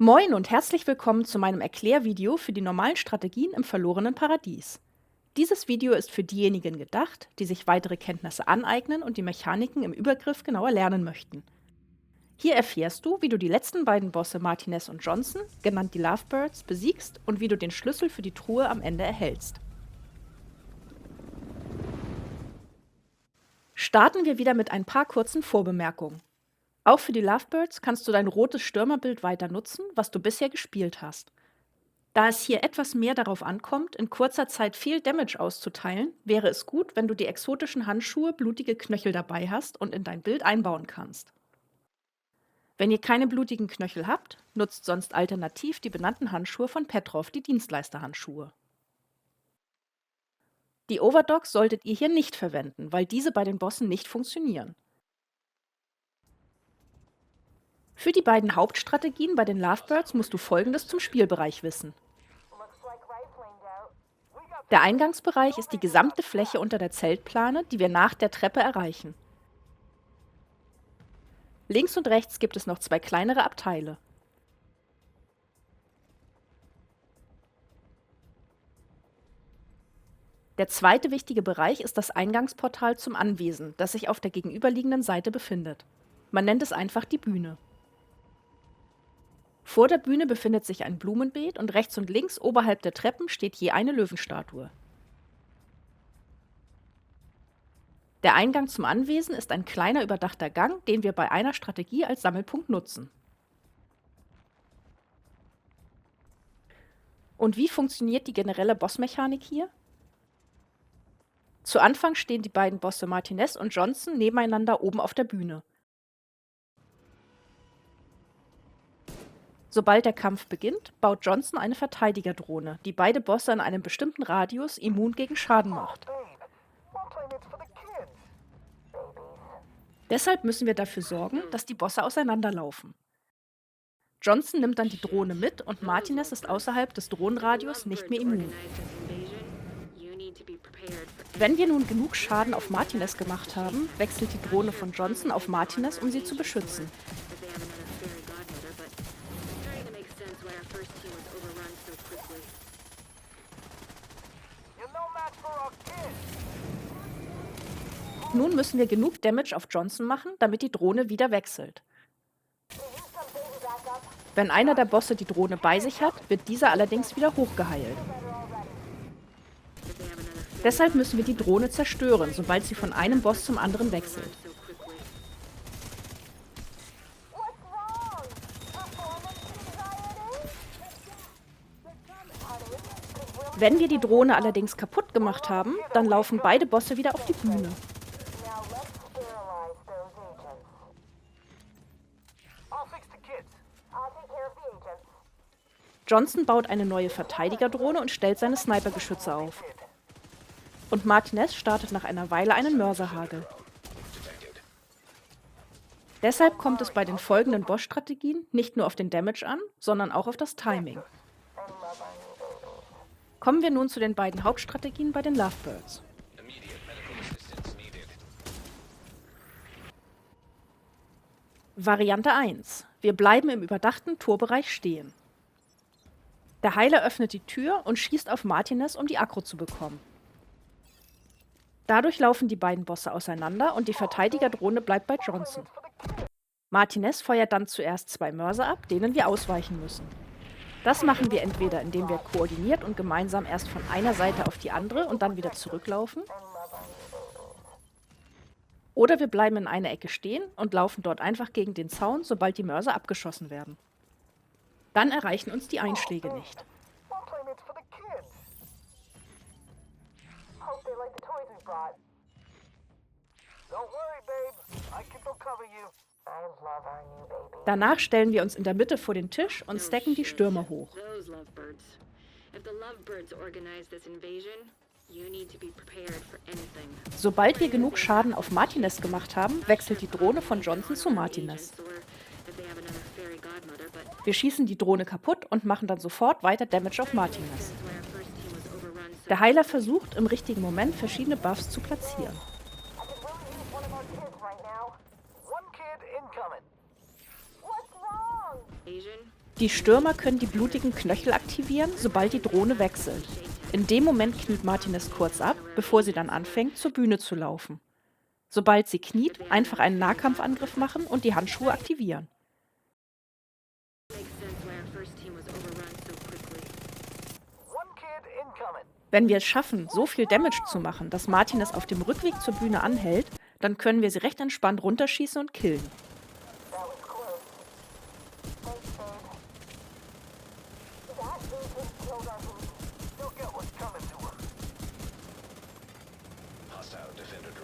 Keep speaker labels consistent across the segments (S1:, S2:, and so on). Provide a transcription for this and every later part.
S1: Moin und herzlich willkommen zu meinem Erklärvideo für die normalen Strategien im verlorenen Paradies. Dieses Video ist für diejenigen gedacht, die sich weitere Kenntnisse aneignen und die Mechaniken im Übergriff genauer lernen möchten. Hier erfährst du, wie du die letzten beiden Bosse Martinez und Johnson, genannt die Lovebirds, besiegst und wie du den Schlüssel für die Truhe am Ende erhältst. Starten wir wieder mit ein paar kurzen Vorbemerkungen. Auch für die Lovebirds kannst du dein rotes Stürmerbild weiter nutzen, was du bisher gespielt hast. Da es hier etwas mehr darauf ankommt, in kurzer Zeit viel Damage auszuteilen, wäre es gut, wenn du die exotischen Handschuhe Blutige Knöchel dabei hast und in dein Bild einbauen kannst. Wenn ihr keine blutigen Knöchel habt, nutzt sonst alternativ die benannten Handschuhe von Petrov, die Dienstleisterhandschuhe. Die Overdogs solltet ihr hier nicht verwenden, weil diese bei den Bossen nicht funktionieren. Für die beiden Hauptstrategien bei den Lovebirds musst du Folgendes zum Spielbereich wissen. Der Eingangsbereich ist die gesamte Fläche unter der Zeltplane, die wir nach der Treppe erreichen. Links und rechts gibt es noch zwei kleinere Abteile. Der zweite wichtige Bereich ist das Eingangsportal zum Anwesen, das sich auf der gegenüberliegenden Seite befindet. Man nennt es einfach die Bühne. Vor der Bühne befindet sich ein Blumenbeet und rechts und links oberhalb der Treppen steht je eine Löwenstatue. Der Eingang zum Anwesen ist ein kleiner überdachter Gang, den wir bei einer Strategie als Sammelpunkt nutzen. Und wie funktioniert die generelle Bossmechanik hier? Zu Anfang stehen die beiden Bosse Martinez und Johnson nebeneinander oben auf der Bühne. Sobald der Kampf beginnt, baut Johnson eine Verteidigerdrohne, die beide Bosse in einem bestimmten Radius immun gegen Schaden macht. Deshalb müssen wir dafür sorgen, dass die Bosse auseinanderlaufen. Johnson nimmt dann die Drohne mit und Martinez ist außerhalb des Drohnenradius nicht mehr immun. Wenn wir nun genug Schaden auf Martinez gemacht haben, wechselt die Drohne von Johnson auf Martinez, um sie zu beschützen. Nun müssen wir genug Damage auf Johnson machen, damit die Drohne wieder wechselt. Wenn einer der Bosse die Drohne bei sich hat, wird dieser allerdings wieder hochgeheilt. Deshalb müssen wir die Drohne zerstören, sobald sie von einem Boss zum anderen wechselt. Wenn wir die Drohne allerdings kaputt gemacht haben, dann laufen beide Bosse wieder auf die Bühne. Johnson baut eine neue Verteidigerdrohne und stellt seine Snipergeschütze auf. Und Martinez startet nach einer Weile einen Mörserhagel. Deshalb kommt es bei den folgenden Boss-Strategien nicht nur auf den Damage an, sondern auch auf das Timing. Kommen wir nun zu den beiden Hauptstrategien bei den Lovebirds. Variante 1. Wir bleiben im überdachten Torbereich stehen. Der Heiler öffnet die Tür und schießt auf Martinez, um die Aggro zu bekommen. Dadurch laufen die beiden Bosse auseinander und die Verteidigerdrohne bleibt bei Johnson. Martinez feuert dann zuerst zwei Mörser ab, denen wir ausweichen müssen. Das machen wir entweder, indem wir koordiniert und gemeinsam erst von einer Seite auf die andere und dann wieder zurücklaufen, oder wir bleiben in einer Ecke stehen und laufen dort einfach gegen den Zaun, sobald die Mörser abgeschossen werden. Dann erreichen uns die Einschläge nicht. Danach stellen wir uns in der Mitte vor den Tisch und stacken die Stürmer hoch. Sobald wir genug Schaden auf Martinez gemacht haben, wechselt die Drohne von Johnson zu Martinez. Wir schießen die Drohne kaputt und machen dann sofort weiter Damage auf Martinez. Der Heiler versucht, im richtigen Moment verschiedene Buffs zu platzieren. Die Stürmer können die blutigen Knöchel aktivieren, sobald die Drohne wechselt. In dem Moment kniet Martinez kurz ab, bevor sie dann anfängt, zur Bühne zu laufen. Sobald sie kniet, einfach einen Nahkampfangriff machen und die Handschuhe aktivieren. Wenn wir es schaffen, so viel Damage zu machen, dass Martinez auf dem Rückweg zur Bühne anhält, dann können wir sie recht entspannt runterschießen und killen.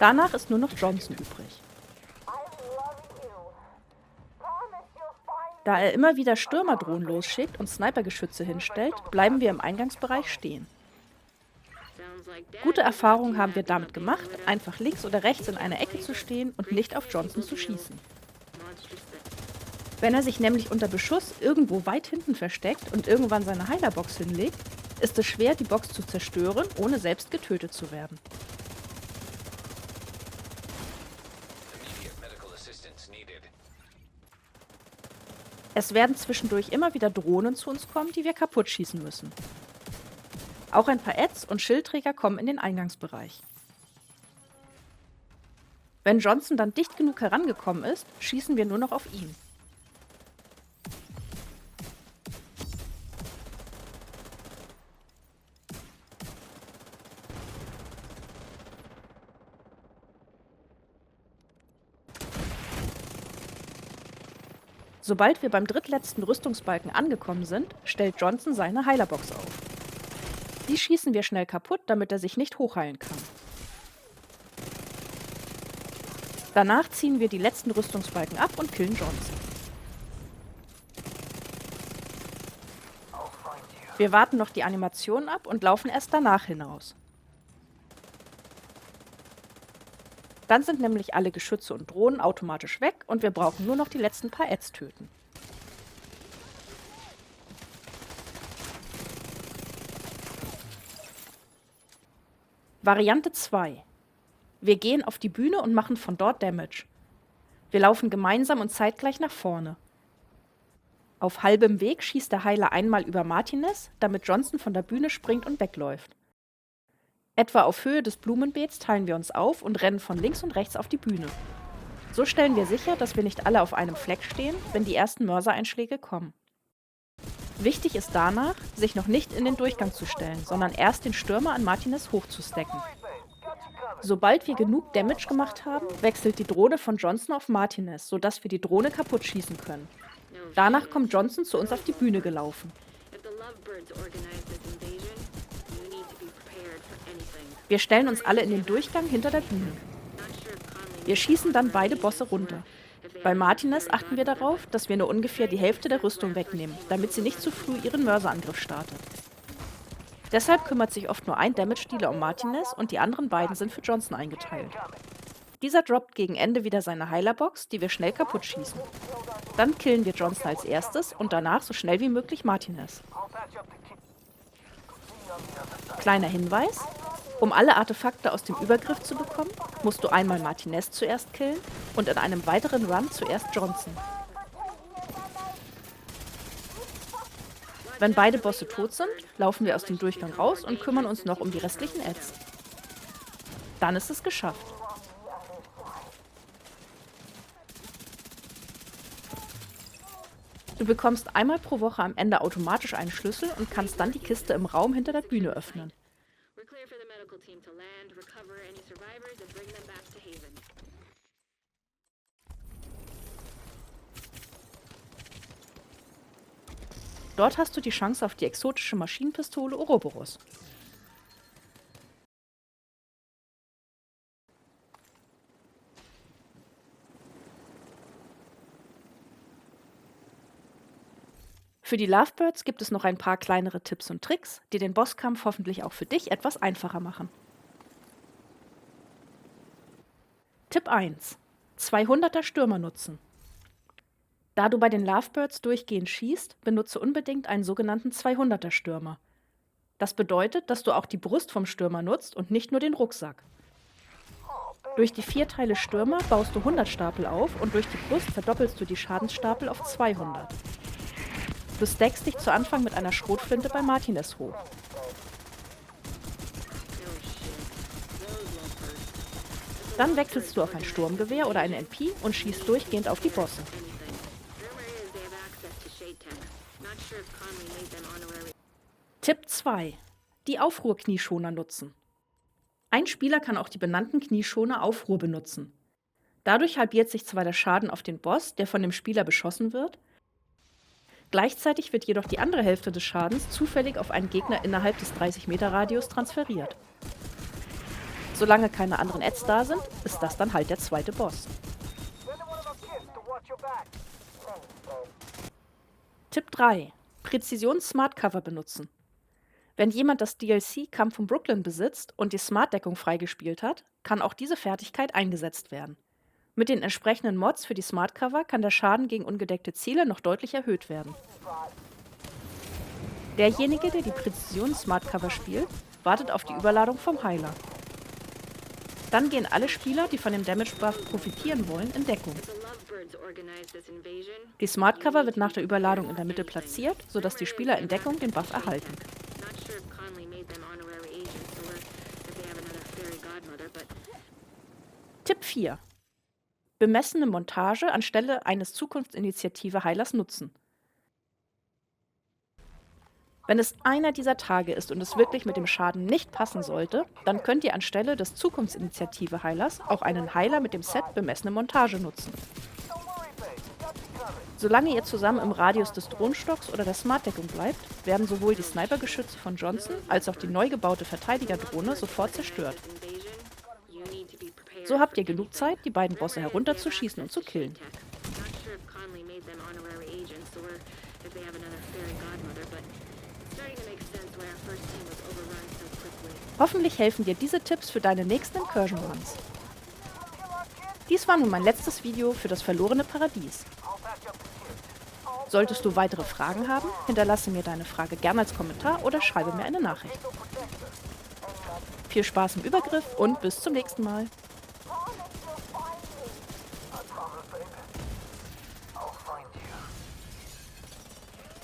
S1: Danach ist nur noch Johnson übrig. Da er immer wieder Stürmerdrohnen losschickt und Snipergeschütze hinstellt, bleiben wir im Eingangsbereich stehen. Gute Erfahrungen haben wir damit gemacht, einfach links oder rechts in einer Ecke zu stehen und nicht auf Johnson zu schießen. Wenn er sich nämlich unter Beschuss irgendwo weit hinten versteckt und irgendwann seine Heilerbox hinlegt, ist es schwer, die Box zu zerstören, ohne selbst getötet zu werden. Es werden zwischendurch immer wieder Drohnen zu uns kommen, die wir kaputt schießen müssen. Auch ein paar Ads und Schildträger kommen in den Eingangsbereich. Wenn Johnson dann dicht genug herangekommen ist, schießen wir nur noch auf ihn. Sobald wir beim drittletzten Rüstungsbalken angekommen sind, stellt Johnson seine Heilerbox auf. Die schießen wir schnell kaputt, damit er sich nicht hochheilen kann. Danach ziehen wir die letzten Rüstungsbalken ab und killen Johnson. Wir warten noch die Animation ab und laufen erst danach hinaus. Dann sind nämlich alle Geschütze und Drohnen automatisch weg und wir brauchen nur noch die letzten paar Ads töten. Variante 2. Wir gehen auf die Bühne und machen von dort Damage. Wir laufen gemeinsam und zeitgleich nach vorne. Auf halbem Weg schießt der Heiler einmal über Martinez, damit Johnson von der Bühne springt und wegläuft. Etwa auf Höhe des Blumenbeets teilen wir uns auf und rennen von links und rechts auf die Bühne. So stellen wir sicher, dass wir nicht alle auf einem Fleck stehen, wenn die ersten Mörsereinschläge kommen. Wichtig ist danach, sich noch nicht in den Durchgang zu stellen, sondern erst den Stürmer an Martinez hochzustacken. Sobald wir genug Damage gemacht haben, wechselt die Drohne von Johnson auf Martinez, sodass wir die Drohne kaputt schießen können. Danach kommt Johnson zu uns auf die Bühne gelaufen. Wir stellen uns alle in den Durchgang hinter der Bühne. Wir schießen dann beide Bosse runter. Bei Martinez achten wir darauf, dass wir nur ungefähr die Hälfte der Rüstung wegnehmen, damit sie nicht zu früh ihren Mörserangriff startet. Deshalb kümmert sich oft nur ein Damage-Dealer um Martinez und die anderen beiden sind für Johnson eingeteilt. Dieser droppt gegen Ende wieder seine Heilerbox, die wir schnell kaputt schießen. Dann killen wir Johnson als erstes und danach so schnell wie möglich Martinez. Kleiner Hinweis: Um alle Artefakte aus dem Übergriff zu bekommen, musst du einmal Martinez zuerst killen und in einem weiteren Run zuerst Johnson. Wenn beide Bosse tot sind, laufen wir aus dem Durchgang raus und kümmern uns noch um die restlichen Ads. Dann ist es geschafft. Du bekommst einmal pro Woche am Ende automatisch einen Schlüssel und kannst dann die Kiste im Raum hinter der Bühne öffnen. Dort hast du die Chance auf die exotische Maschinenpistole Ouroboros. Für die Lovebirds gibt es noch ein paar kleinere Tipps und Tricks, die den Bosskampf hoffentlich auch für dich etwas einfacher machen. Tipp 1: 200er Stürmer nutzen. Da du bei den Lovebirds durchgehend schießt, benutze unbedingt einen sogenannten 200er Stürmer. Das bedeutet, dass du auch die Brust vom Stürmer nutzt und nicht nur den Rucksack. Durch die 4 Teile Stürmer baust du 100 Stapel auf und durch die Brust verdoppelst du die Schadensstapel auf 200. Du stackst dich zu Anfang mit einer Schrotflinte bei Martinez hoch. Dann wechselst du auf ein Sturmgewehr oder eine NP und schießt durchgehend auf die Bosse. Tipp 2: Die Aufruhr-Knieschoner nutzen. Ein Spieler kann auch die benannten Knieschoner Aufruhr benutzen. Dadurch halbiert sich zwar der Schaden auf den Boss, der von dem Spieler beschossen wird, gleichzeitig wird jedoch die andere Hälfte des Schadens zufällig auf einen Gegner innerhalb des 30-Meter-Radius transferiert. Solange keine anderen Adds da sind, ist das dann halt der zweite Boss. Tipp 3: Präzisions-Smart Cover benutzen. Wenn jemand das DLC Kampf um Brooklyn besitzt und die Smart-Deckung freigespielt hat, kann auch diese Fertigkeit eingesetzt werden. Mit den entsprechenden Mods für die Smart Cover kann der Schaden gegen ungedeckte Ziele noch deutlich erhöht werden. Derjenige, der die Präzisions-Smart Cover spielt, wartet auf die Überladung vom Heiler. Dann gehen alle Spieler, die von dem Damage-Buff profitieren wollen, in Deckung. Die Smart Cover wird nach der Überladung in der Mitte platziert, sodass die Spieler in Deckung den Buff erhalten. Tipp 4: Bemessene Montage anstelle eines Zukunftsinitiative-Heilers nutzen. Wenn es einer dieser Tage ist und es wirklich mit dem Schaden nicht passen sollte, dann könnt ihr anstelle des Zukunftsinitiative-Heilers auch einen Heiler mit dem Set Bemessene Montage nutzen. Solange ihr zusammen im Radius des Drohnenstocks oder der Smart-Deckung bleibt, werden sowohl die Snipergeschütze von Johnson als auch die neu gebaute Verteidigerdrohne sofort zerstört. So habt ihr genug Zeit, die beiden Bosse herunterzuschießen und zu killen. Hoffentlich helfen dir diese Tipps für deine nächsten Incursion Runs. Dies war nun mein letztes Video für das verlorene Paradies. Solltest du weitere Fragen haben, hinterlasse mir deine Frage gerne als Kommentar oder schreibe mir eine Nachricht. Viel Spaß im Übergriff und bis zum nächsten Mal.